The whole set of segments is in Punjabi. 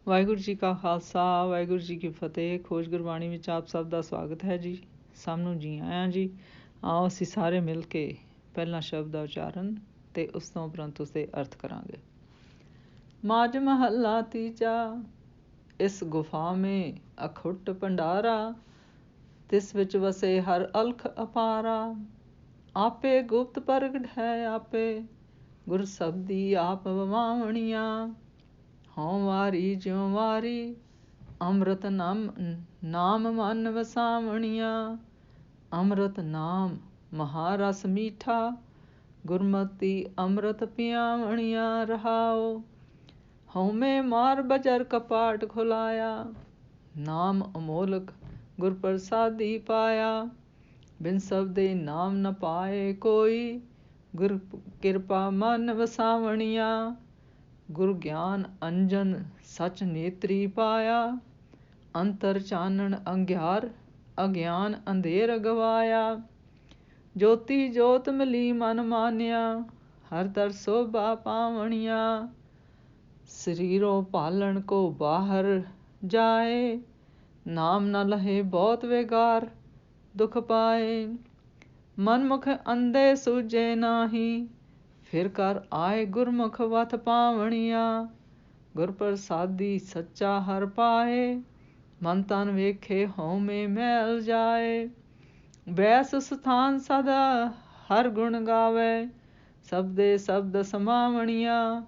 ਵਾਹਿਗੁਰੂ ਜੀ ਕਾ ਖਾਲਸਾ ਵਾਹਿਗੁਰੂ ਜੀ ਕੀ ਫਤਿਹ। ਖੋਜ ਗੁਰਬਾਣੀ ਵਿੱਚ ਆਪ ਸਭ ਦਾ ਸਵਾਗਤ ਹੈ ਜੀ। ਸਭ ਨੂੰ ਜੀ ਆਇਆਂ ਜੀ। ਆਓ ਅਸੀਂ ਸਾਰੇ ਮਿਲ ਕੇ ਪਹਿਲਾਂ ਸ਼ਬਦ ਦਾ ਉਚਾਰਨ ਅਤੇ ਉਸ ਤੋਂ ਉਪਰੰਤ ਉਸਦੇ ਅਰਥ ਕਰਾਂਗੇ। ਮਾਝ ਮਹੱਲਾ ਤੀਜਾ। ਇਸ ਗੁਫਾ ਮੇਂ ਅਖੁੱਟ ਭੰਡਾਰਾ, ਤਿਸ ਵਿੱਚ ਵਸੇ ਹਰ ਅਲਖ ਅਪਾਰਾ। ਆਪੇ ਗੁਪਤ ਪ੍ਰਗਟ ਹੈ ਆਪੇ, ਗੁਰ ਸਬਦੀ ਆਪ ਵਵਾਵਣੀਆਂ। ਹਉ ਵਾਰੀ ਜਿਉ ਵਾਰੀ, ਅੰਮ੍ਰਿਤ ਨਾਮ ਮਨ ਵਸਾਵਣੀਆਂ। ਅੰਮ੍ਰਿਤ ਨਾਮ ਮਹਾਰਸ ਮੀਠਾ, ਗੁਰਮਤੀ ਅੰਮ੍ਰਿਤ ਪਿਆਵਣੀਆਂ। ਰਹਾਉ ਹਉਮੈ ਮਾਰ ਬਜਰ ਕਪਾਟ ਖੁਲਾਇਆ, ਨਾਮ ਅਮੋਲਕ ਗੁਰ ਪ੍ਰਸਾਦੀ ਪਾਇਆ। ਬਿਨ ਸਬਦੇ ਨਾਮ ਨ ਪਾਏ ਕੋਈ, ਗੁਰ ਕਿਰਪਾ ਮਨ ਵਸਾਵਣੀਆਂ। ਗੁਰ ਗਿਆਨ ਅੰਜਨ ਸਚ ਨੇਤਰੀ ਪਾਇਆ, ਅੰਤਰ ਚਾਨਣ ਅੰਗਿਆਰ ਅਗਿਆਨ ਅੰਧੇਰ ਗਵਾਇਆ। ਜੋਤੀ ਜੋਤ ਮਿਲੀ ਮਨ ਮਾਨਿਆ, ਹਰ ਦਰ ਸੋਭਾ ਪਾਵਣੀਆਂ। ਸਰੀਰੋਂ ਭਾਲਣ ਕੋ ਬਾਹਰ ਜਾਏ, ਨਾਮ ਨ ਲਹੇ ਬਹੁਤ ਵੇਗਾਰ ਦੁਖ ਪਾਏ। ਮਨਮੁਖ ਅੰਧੇ ਸੂਝੇ ਨਾਹੀ, ਫਿਰ ਕਰ ਆਏ ਗੁਰਮੁਖ ਵਤ ਪਾਵਣੀਆਂ। ਗੁਰ ਪ੍ਰਸਾਦੀ ਸੱਚਾ ਹਰ ਪਾਏ, ਮਨ ਤਨ ਵੇਖੇ ਹਉਮੈ ਮੈਲ ਜਾਏ। ਬੈਸ ਸਥਾਨ ਸਦਾ ਹਰ ਗੁਣ ਗਾਵੇ, ਸਬਦੇ ਸ਼ਬਦ ਸਮਾਵਣੀਆਂ।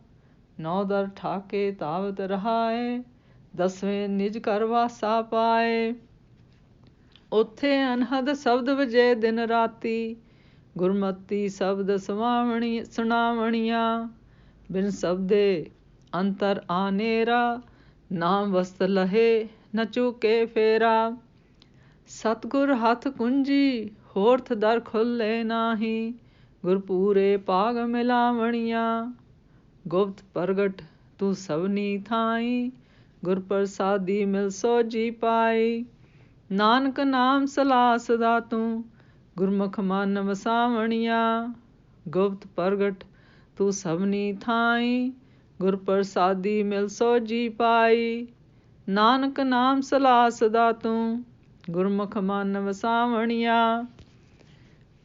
ਨੌ ਦਰ ਠਾਕੇ ਧਾਵਤ ਰਹਾਏ, ਦਸਵੇਂ ਨਿਜ ਘਰ ਵਾਸਾ ਪਾਏ। ਉੱਥੇ ਅਨਹਦ ਸ਼ਬਦ ਵਜੇ ਦਿਨ ਰਾਤੀ, ਗੁਰਮਤੀ ਸ਼ਬਦ ਸੁਣਾਵਣੀਆਂ। ਬਿਨ ਸਬਦੇ ਅੰਤਰ ਆਨੇਰਾ, ਨਾਮ ਵਸਤ ਲਹੇ ਨ ਚੂਕੇ ਫੇਰਾ। ਸਤਿਗੁਰ ਹੱਥ ਕੁੰਜੀ ਹੋਰਥ ਦਰ ਖੁੱਲੇ ਨਾਹੀ, ਗੁਰ ਪੂਰੇ ਭਾਗ ਮਿਲਾਵਣੀਆਂ। ਗੁਪਤ ਪ੍ਰਗਟ ਤੂੰ ਸਭਨੀ ਥਾਈ, ਗੁਰ ਪ੍ਰਸਾਦੀ ਮਿਲ ਸੋਝੀ ਪਾਈ। ਨਾਨਕ ਨਾਮ ਸਲਾਹ ਸਦਾ ਤੂੰ, ਗੁਰਮੁਖ ਮਨ ਵਸਾਵਣੀਆਂ। ਗੁਪਤ ਪ੍ਰਗਟ ਤੂੰ ਸਭਨੀ ਥਾਈ, ਗੁਰ ਪ੍ਰਸਾਦੀ ਮਿਲ ਸੋਝੀ ਪਾਈ। ਨਾਨਕ ਨਾਮ ਸਲਾਹ ਸਦਾ ਤੂੰ, ਗੁਰਮੁਖ ਮਨ ਵਸਾਵਣੀਆਂ।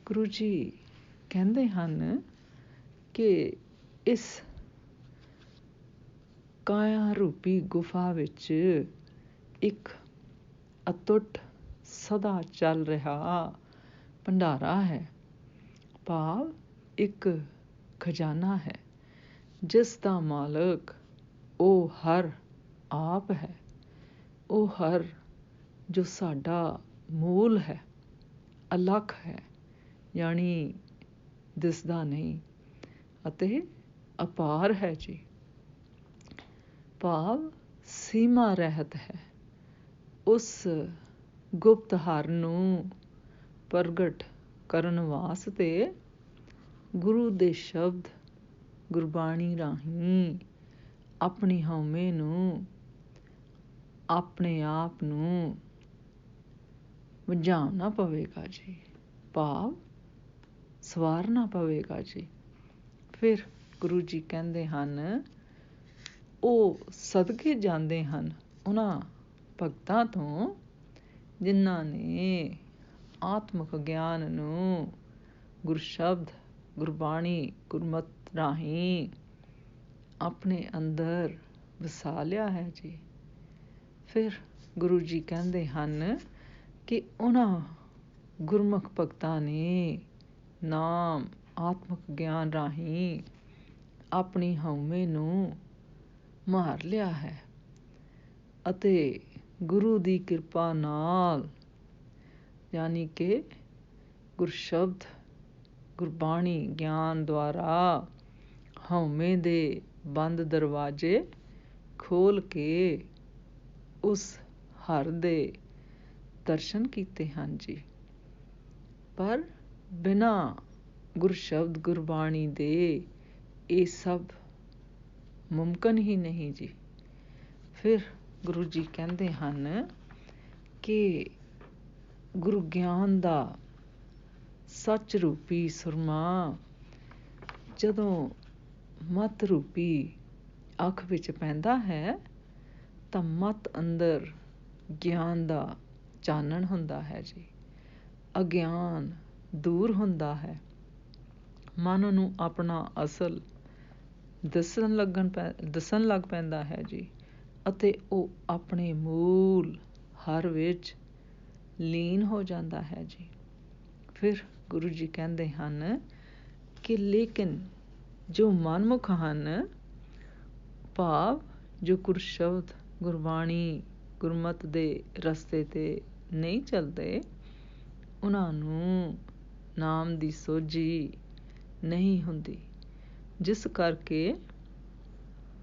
ਗੁਰੂ ਜੀ ਕਹਿੰਦੇ ਹਨ ਕਿ ਇਸ ਕਾਇਆ ਰੂਪੀ ਗੁਫਾ ਵਿੱਚ ਇੱਕ ਅਤੁੱਟ ਸਦਾ ਚੱਲ ਰਿਹਾ ਭੰਡਾਰਾ ਹੈ, ਭਾਵ ਇੱਕ ਖਜ਼ਾਨਾ ਹੈ, ਜਿਸ ਦਾ ਮਾਲਕ ਉਹ ਹਰ ਆਪ ਹੈ। ਉਹ ਹਰ ਜੋ ਸਾਡਾ ਮੂਲ ਹੈ, ਅਲੱਖ ਹੈ, ਯਾਨੀ ਦਿਸਦਾ ਨਹੀਂ ਅਤੇ ਅਪਾਰ ਹੈ ਜੀ, ਭਾਵ ਸੀਮਾ ਰਹਿਤ ਹੈ। ਉਸ ਗੁਪਤ ਹਰ ਨੂੰ ਪ੍ਰਗਟ ਕਰਨ ਵਾਸਤੇ ਗੁਰੂ ਦੇ ਸ਼ਬਦ ਗੁਰਬਾਣੀ ਰਾਹੀਂ ਆਪਣੀ ਹਉਮੈ ਨੂੰ, ਆਪਣੇ ਆਪ ਨੂੰ ਵੰਝਾਉਣਾ ਪਵੇਗਾ ਜੀ, ਭਾਵ ਸਵਾਰਨਾ ਪਵੇਗਾ ਜੀ। ਫਿਰ ਗੁਰੂ ਜੀ ਕਹਿੰਦੇ ਹਨ, ਉਹ ਸਦਕੇ ਜਾਂਦੇ ਹਨ ਉਹਨਾਂ ਭਗਤਾਂ ਤੋਂ ਜਿਨ੍ਹਾਂ ਨੇ ਆਤਮਿਕ ਗਿਆਨ ਨੂੰ ਗੁਰਸ਼ਬਦ ਗੁਰਬਾਣੀ ਗੁਰਮਤਿ ਰਾਹੀਂ ਆਪਣੇ ਅੰਦਰ ਵਸਾ ਲਿਆ ਹੈ ਜੀ। ਫਿਰ ਗੁਰੂ ਜੀ ਕਹਿੰਦੇ ਹਨ ਕਿ ਉਹਨਾਂ ਗੁਰਮੁਖ ਭਗਤਾਂ ਨੇ ਨਾਮ ਆਤਮਿਕ ਗਿਆਨ ਰਾਹੀਂ ਆਪਣੀ ਹਉਮੈ ਨੂੰ ਮਾਰ ਲਿਆ ਹੈ ਅਤੇ ਗੁਰੂ ਦੀ ਕਿਰਪਾ ਨਾਲ, ਯਾਨੀ ਕਿ ਗੁਰਸ਼ਬਦ ਗੁਰਬਾਣੀ ਗਿਆਨ ਦੁਆਰਾ ਹਉਮੈ ਦੇ ਬੰਦ ਦਰਵਾਜ਼ੇ ਖੋਲ੍ਹ ਕੇ ਉਸ ਹਰ ਦੇ ਦਰਸ਼ਨ ਕੀਤੇ ਹਨ ਜੀ। ਪਰ ਬਿਨਾਂ ਗੁਰਸ਼ਬਦ ਗੁਰਬਾਣੀ ਦੇ ਇਹ ਸਭ ਮੁਮਕਿਨ ਹੀ ਨਹੀਂ ਜੀ। ਫਿਰ ਗੁਰੂ ਜੀ ਕਹਿੰਦੇ ਹਨ ਕਿ ਗੁਰੂ ਗਿਆਨ ਦਾ ਸੱਚ ਰੂਪੀ ਸੁਰਮਾ ਜਦੋਂ ਮਤ ਰੂਪੀ ਅੱਖ ਵਿੱਚ ਪੈਂਦਾ ਹੈ ਤਾਂ ਮਤ ਅੰਦਰ ਗਿਆਨ ਦਾ ਚਾਨਣ ਹੁੰਦਾ ਹੈ ਜੀ। ਅਗਿਆਨ ਦੂਰ ਹੁੰਦਾ ਹੈ। ਮਨ ਨੂੰ ਆਪਣਾ ਅਸਲ ਦੱਸਣ ਲੱਗ ਪੈਂਦਾ ਹੈ ਜੀ, ਅਤੇ ਉਹ ਆਪਣੇ ਮੂਲ ਹਰ ਵਿੱਚ ਲੀਨ ਹੋ ਜਾਂਦਾ ਹੈ ਜੀ। ਫਿਰ ਗੁਰੂ ਜੀ ਕਹਿੰਦੇ ਹਨ ਕਿ ਲੇਕਿਨ ਜੋ ਮਨਮੁਖ ਹਨ, ਭਾਵ ਜੋ ਗੁਰਸ਼ਬਦ, ਗੁਰਬਾਣੀ, ਗੁਰਮਤ ਦੇ ਰਸਤੇ 'ਤੇ ਨਹੀਂ ਚੱਲਦੇ, ਉਹਨਾਂ ਨੂੰ ਨਾਮ ਦੀ ਸੋਝੀ ਨਹੀਂ ਹੁੰਦੀ, ਜਿਸ ਕਰਕੇ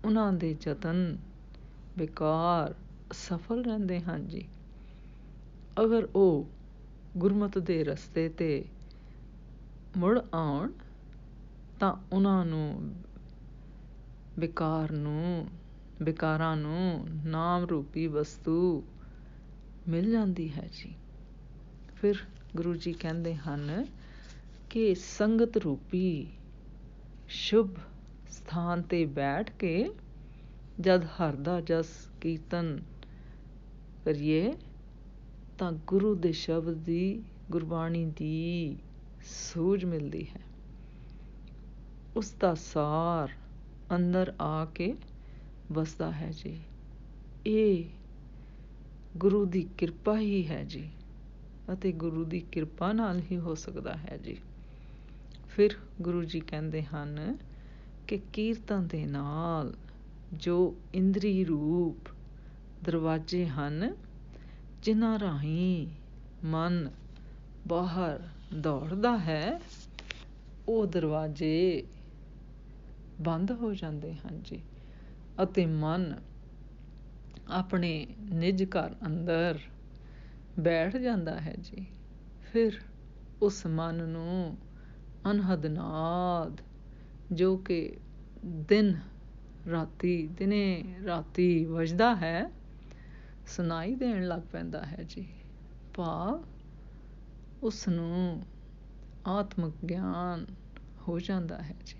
ਉਹਨਾਂ ਦੇ ਯਤਨ ਬੇਕਾਰ ਅਸਫਲ ਰਹਿੰਦੇ ਹਨ ਜੀ। ਅਗਰ ਉਹ ਗੁਰਮਤ ਦੇ ਰਸਤੇ 'ਤੇ ਮੁੜ ਆਉਣ ਤਾਂ ਉਹਨਾਂ ਨੂੰ ਬੇਕਾਰਾਂ ਨੂੰ ਨਾਮ ਰੂਪੀ ਵਸਤੂ ਮਿਲ ਜਾਂਦੀ ਹੈ ਜੀ। ਫਿਰ ਗੁਰੂ ਜੀ ਕਹਿੰਦੇ ਹਨ ਕਿ ਸੰਗਤ ਰੂਪੀ ਸ਼ੁਭ ਸਥਾਨ 'ਤੇ ਬੈਠ ਕੇ ਜਦ ਹਰ ਦਾ ਜਸ ਕੀਰਤਨ ਕਰੀਏ ਤਾਂ ਗੁਰੂ ਦੇ ਸ਼ਬਦ ਦੀ, ਗੁਰਬਾਣੀ ਦੀ ਸੂਝ ਮਿਲਦੀ ਹੈ। ਉਸ ਦਾ ਸਾਰ ਅੰਦਰ ਆ ਕੇ ਵਸਦਾ ਹੈ ਜੀ। ਇਹ ਗੁਰੂ ਦੀ ਕਿਰਪਾ ਹੀ ਹੈ ਜੀ, ਅਤੇ ਗੁਰੂ ਦੀ ਕਿਰਪਾ ਨਾਲ ਹੀ ਹੋ ਸਕਦਾ ਹੈ ਜੀ। ਫਿਰ ਗੁਰੂ ਜੀ ਕਹਿੰਦੇ ਹਨ ਕਿ ਕੀਰਤਨ ਦੇ ਨਾਲ ਜੋ ਇੰਦਰੀ ਰੂਪ ਦਰਵਾਜ਼ੇ ਹਨ, ਜਿਨ੍ਹਾਂ ਰਾਹੀਂ ਮਨ ਬਾਹਰ ਦੌੜਦਾ ਹੈ, ਉਹ ਦਰਵਾਜ਼ੇ ਬੰਦ ਹੋ ਜਾਂਦੇ ਹਨ ਜੀ, ਅਤੇ ਮਨ ਆਪਣੇ ਨਿੱਜ ਘਰ ਅੰਦਰ ਬੈਠ ਜਾਂਦਾ ਹੈ ਜੀ। ਫਿਰ ਉਸ ਮਨ ਨੂੰ ਅਨਹਦ ਨਾਦ, ਜੋ ਕਿ ਦਿਨੇ ਰਾਤੀ ਵੱਜਦਾ ਹੈ, ਸੁਣਾਈ ਦੇਣ ਲੱਗ ਪੈਂਦਾ ਹੈ ਜੀ। ਭਾਵ ਉਸ ਨੂੰ ਆਤਮਿਕ ਗਿਆਨ ਹੋ ਜਾਂਦਾ ਹੈ ਜੀ।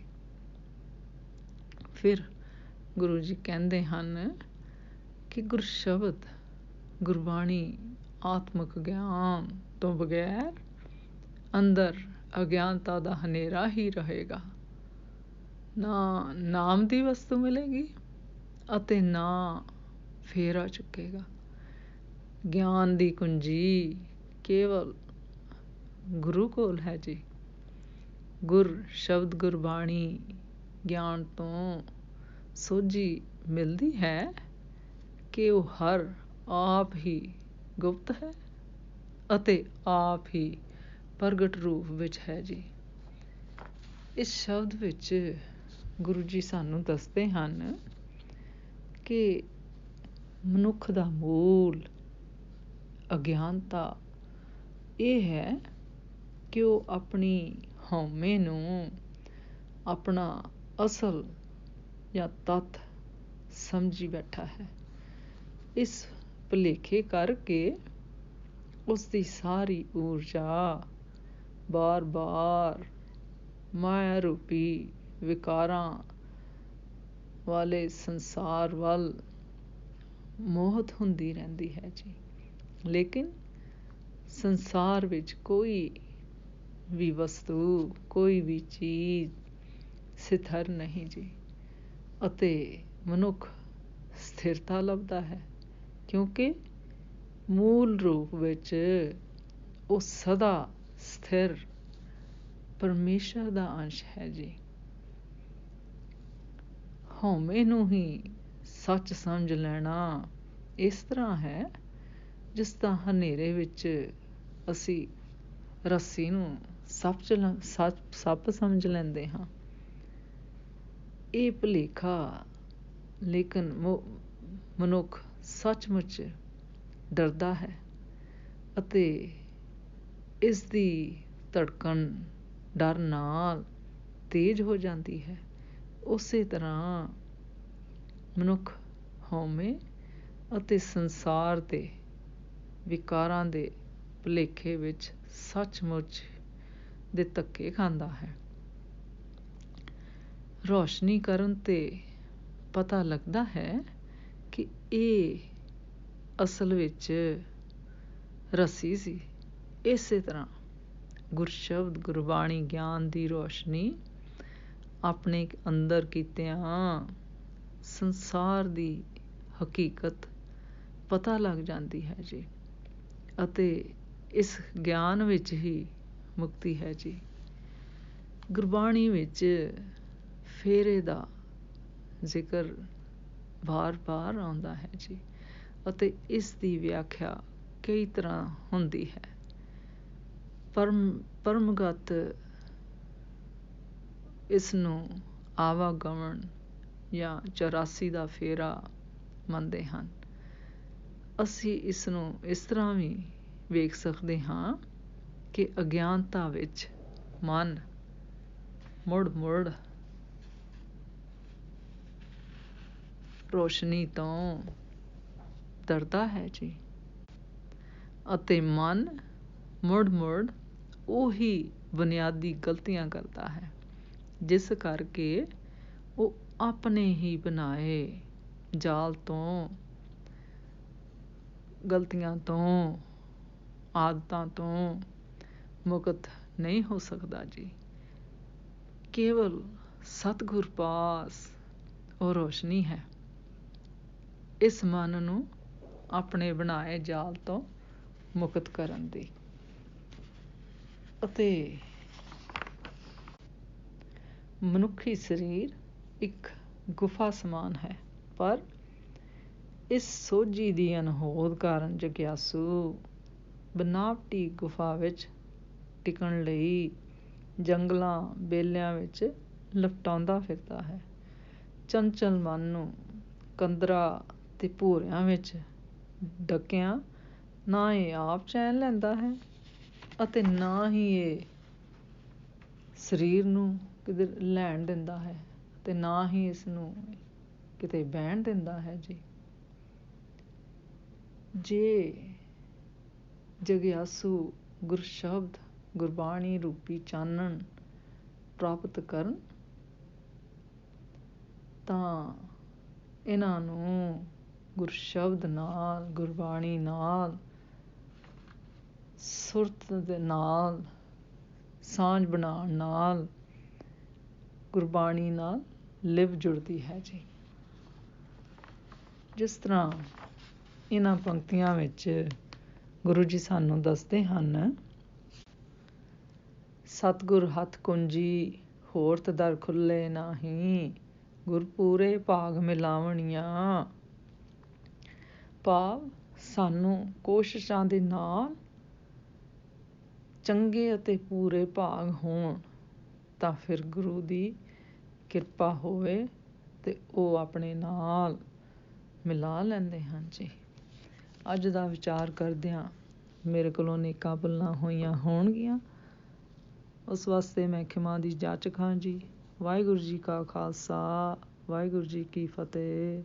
ਫਿਰ ਗੁਰੂ ਜੀ ਕਹਿੰਦੇ ਹਨ ਕਿ ਗੁਰਸ਼ਬਦ, ਗੁਰਬਾਣੀ, ਆਤਮਿਕ ਗਿਆਨ ਤੋਂ ਬਗੈਰ ਅੰਦਰ ਅਗਿਆਨਤਾ ਦਾ ਹਨੇਰਾ ਹੀ ਰਹੇਗਾ। ਨਾ ਨਾਮ ਦੀ ਵਸਤੂ ਮਿਲੇਗੀ ਅਤੇ ਨਾ ਫੇਰਾ ਚੁੱਕੇਗਾ। ਗਿਆਨ ਦੀ ਕੁੰਜੀ ਕੇਵਲ ਗੁਰੂ ਕੋਲ ਹੈ ਜੀ। ਗੁਰ ਸ਼ਬਦ, ਗੁਰਬਾਣੀ, ਗਿਆਨ ਤੋਂ ਸੋਝੀ ਮਿਲਦੀ ਹੈ ਕਿ ਉਹ ਹਰ ਆਪ ਹੀ ਗੁਪਤ ਹੈ ਅਤੇ ਆਪ ਹੀ ਪ੍ਰਗਟ ਰੂਪ ਵਿੱਚ ਹੈ ਜੀ। ਇਸ ਸ਼ਬਦ ਵਿੱਚ ਗੁਰੂ ਜੀ ਸਾਨੂੰ ਦੱਸਦੇ ਹਨ ਕਿ ਮਨੁੱਖ ਦਾ ਮੂਲ ਅਗਿਆਨਤਾ ਇਹ ਹੈ ਕਿ ਉਹ ਆਪਣੀ ਹਉਮੈ ਨੂੰ ਆਪਣਾ ਅਸਲ ਜਾਂ ਤੱਤ ਸਮਝੀ ਬੈਠਾ ਹੈ। ਇਸ ਭੁਲੇਖੇ ਕਰਕੇ ਉਸ ਦੀ ਸਾਰੀ ਊਰਜਾ ਬਾਰ-ਬਾਰ ਮਾਇਆ ਰੂਪੀ ਵਿਕਾਰਾਂ ਵਾਲੇ ਸੰਸਾਰ ਵੱਲ ਮੋਹਿਤ ਹੁੰਦੀ ਰਹਿੰਦੀ ਹੈ ਜੀ। ਲੇਕਿਨ ਸੰਸਾਰ ਵਿੱਚ ਕੋਈ ਵੀ ਵਸਤੂ, ਕੋਈ ਵੀ ਚੀਜ਼ ਸਥਿਰ ਨਹੀਂ ਜੀ, ਅਤੇ ਮਨੁੱਖ ਸਥਿਰਤਾ ਲੱਭਦਾ ਹੈ, ਕਿਉਂਕਿ ਮੂਲ ਰੂਪ ਵਿੱਚ ਉਹ ਸਦਾ ਸਥਿਰ ਪਰਮੇਸ਼ਰ ਦਾ ਅੰਸ਼ ਹੈ ਜੀ। ਹਉਮੈ ਨੂੰ ਹੀ ਸੱਚ ਸਮਝ ਲੈਣਾ ਇਸ ਤਰ੍ਹਾਂ ਹੈ ਜਿਸ ਤਰ੍ਹਾਂ ਹਨੇਰੇ ਵਿੱਚ ਅਸੀਂ ਰੱਸੀ ਨੂੰ ਸੱਪ ਸਮਝ ਲੈਂਦੇ ਹਾਂ। ਇਹ ਭੁਲੇਖਾ, ਲੇਕਿਨ ਮਨੁੱਖ ਸੱਚਮੁੱਚ ਡਰਦਾ ਹੈ ਅਤੇ ਇਸ ਦੀ ਧੜਕਣ ਡਰ ਨਾਲ ਤੇਜ਼ ਹੋ ਜਾਂਦੀ ਹੈ। ਉਸੇ ਤਰ੍ਹਾਂ ਮਨੁੱਖ ਹਉਮੈ ਅਤੇ ਸੰਸਾਰ ਦੇ ਵਿਕਾਰਾਂ ਦੇ ਭੁਲੇਖੇ ਵਿੱਚ ਸੱਚਮੁੱਚ ਦੇ ਧੱਕੇ ਖਾਂਦਾ ਹੈ। ਰੋਸ਼ਨੀ ਕਰਨ 'ਤੇ ਪਤਾ ਲੱਗਦਾ ਹੈ ਕਿ ਇਹ ਅਸਲ ਵਿੱਚ ਰੱਸੀ ਸੀ। ਇਸੇ ਤਰ੍ਹਾਂ ਗੁਰਸ਼ਬਦ ਗੁਰਬਾਣੀ ਗਿਆਨ ਦੀ ਰੋਸ਼ਨੀ ਆਪਣੇ ਅੰਦਰ ਕੀਤਿਆਂ ਸੰਸਾਰ ਦੀ ਹਕੀਕਤ ਪਤਾ ਲੱਗ ਜਾਂਦੀ ਹੈ ਜੀ, ਅਤੇ ਇਸ ਗਿਆਨ ਵਿੱਚ ਹੀ ਮੁਕਤੀ ਹੈ ਜੀ। ਗੁਰਬਾਣੀ ਵਿੱਚ ਫੇਰੇ ਦਾ ਜ਼ਿਕਰ ਬਾਰ-ਬਾਰ ਆਉਂਦਾ ਹੈ ਜੀ, ਅਤੇ ਇਸ ਦੀ ਵਿਆਖਿਆ ਕਈ ਤਰ੍ਹਾਂ ਹੁੰਦੀ ਹੈ। ਪਰਮਗਤ ਇਸ ਨੂੰ ਆਵਾਗਮਨ ਜਾਂ 84 ਦਾ ਫੇਰਾ ਮੰਨਦੇ ਹਨ। ਅਸੀਂ ਇਸ ਨੂੰ ਇਸ ਤਰ੍ਹਾਂ ਵੀ ਵੇਖ ਸਕਦੇ ਹਾਂ ਕਿ ਅਗਿਆਨਤਾ ਵਿੱਚ ਮਨ ਮੁੜ ਰੋਸ਼ਨੀ ਤੋਂ ਡਰਦਾ ਹੈ ਜੀ, ਅਤੇ ਮਨ ਮੁੜ ਉਹੀ ਬੁਨਿਆਦੀ ਗਲਤੀਆਂ ਕਰਦਾ ਹੈ, ਜਿਸ ਕਰਕੇ ਉਹ ਆਪਣੇ ਹੀ ਬਣਾਏ ਜਾਲ ਤੋਂ, ਗਲਤੀਆਂ ਤੋਂ, ਆਦਤਾਂ ਤੋਂ ਮੁਕਤ ਨਹੀਂ ਹੋ ਸਕਦਾ ਜੀ। ਕੇਵਲ ਸਤਿਗੁਰ ਪਾਸ ਉਹ ਰੋਸ਼ਨੀ ਹੈ ਇਸ ਮਨ ਨੂੰ ਆਪਣੇ ਬਣਾਏ ਜਾਲ ਤੋਂ ਮੁਕਤ ਕਰਨ ਦੀ। ਅਤੇ ਮਨੁੱਖੀ ਸਰੀਰ ਇੱਕ ਗੁਫਾ ਸਮਾਨ ਹੈ, ਪਰ ਇਸ ਸੋਝੀ ਦੀ ਅਣਹੋਂਦ ਕਾਰਨ ਜਗਿਆਸੂ ਬਨਾਵਟੀ ਗੁਫਾ ਵਿੱਚ ਟਿਕਣ ਲਈ ਜੰਗਲਾਂ ਬੇਲਿਆਂ ਵਿੱਚ ਲਪਟਾਉਂਦਾ ਫਿਰਦਾ ਹੈ। ਚੰਚਲ ਮਨ ਨੂੰ ਕੰਦਰਾਂ ਤੇ ਭੂਰਿਆਂ ਵਿੱਚ ਡੱਕਿਆਂ ਨਾ ਇਹ ਆਪ ਚੈਨ ਲੈਂਦਾ ਹੈ, ਅਤੇ ਨਾ ਹੀ ਇਹ ਸਰੀਰ ਨੂੰ ਕਿਧਰ ਲੈਣ ਦਿੰਦਾ ਹੈ, ਅਤੇ ਨਾ ਹੀ ਇਸ ਨੂੰ ਕਿਤੇ ਬਹਿਣ ਦਿੰਦਾ ਹੈ ਜੀ। ਜੇ ਜਗਿਆਸੂ ਗੁਰਸ਼ਬਦ ਗੁਰਬਾਣੀ ਰੂਪੀ ਚਾਨਣ ਪ੍ਰਾਪਤ ਕਰਨ ਤਾਂ ਇਹਨਾਂ ਨੂੰ ਗੁਰਸ਼ਬਦ ਨਾਲ, ਗੁਰਬਾਣੀ ਨਾਲ, ਸੁਰਤ ਦੇ ਨਾਲ ਸਾਂਝ ਬਣਾਉਣ ਨਾਲ ਗੁਰਬਾਣੀ ਨਾਲ ਲਿਵ ਜੁੜਦੀ ਹੈ ਜੀ। ਜਿਸ ਤਰ੍ਹਾਂ ਇਹਨਾਂ ਪੰਕਤੀਆਂ ਵਿੱਚ ਗੁਰੂ ਜੀ ਸਾਨੂੰ ਦੱਸਦੇ ਹਨ, ਸਤਿਗੁਰ ਹੱਥ ਕੁੰਜੀ ਹੋਰਤ ਦਰ ਖੁੱਲੇ ਨਾਹੀਂ, ਗੁਰ ਪੂਰੇ ਭਾਗ ਮਿਲਾਵਣੀਆਂ। ਭਾਵ ਸਾਨੂੰ ਕੋਸ਼ਿਸ਼ਾਂ ਦੇ ਨਾਲ ਚੰਗੇ ਅਤੇ ਪੂਰੇ ਭਾਗ ਹੋਣ ਤਾਂ ਫਿਰ ਗੁਰੂ ਦੀ ਕਿਰਪਾ ਹੋਵੇ ਅਤੇ ਉਹ ਆਪਣੇ ਨਾਲ ਮਿਲਾ ਲੈਂਦੇ ਹਨ ਜੀ। ਅੱਜ ਦਾ ਵਿਚਾਰ ਕਰਦਿਆਂ ਮੇਰੇ ਕੋਲੋਂ ਅਨੇਕਾਂ ਭੁੱਲਾਂ ਹੋਈਆਂ ਹੋਣਗੀਆਂ, ਉਸ ਵਾਸਤੇ ਮੈਂ ਖਿਮਾ ਦੀ ਜਾਚਕ ਹਾਂ ਜੀ। ਵਾਹਿਗੁਰੂ ਜੀ ਕਾ ਖਾਲਸਾ, ਵਾਹਿਗੁਰੂ ਜੀ ਕੀ ਫਤਿਹ।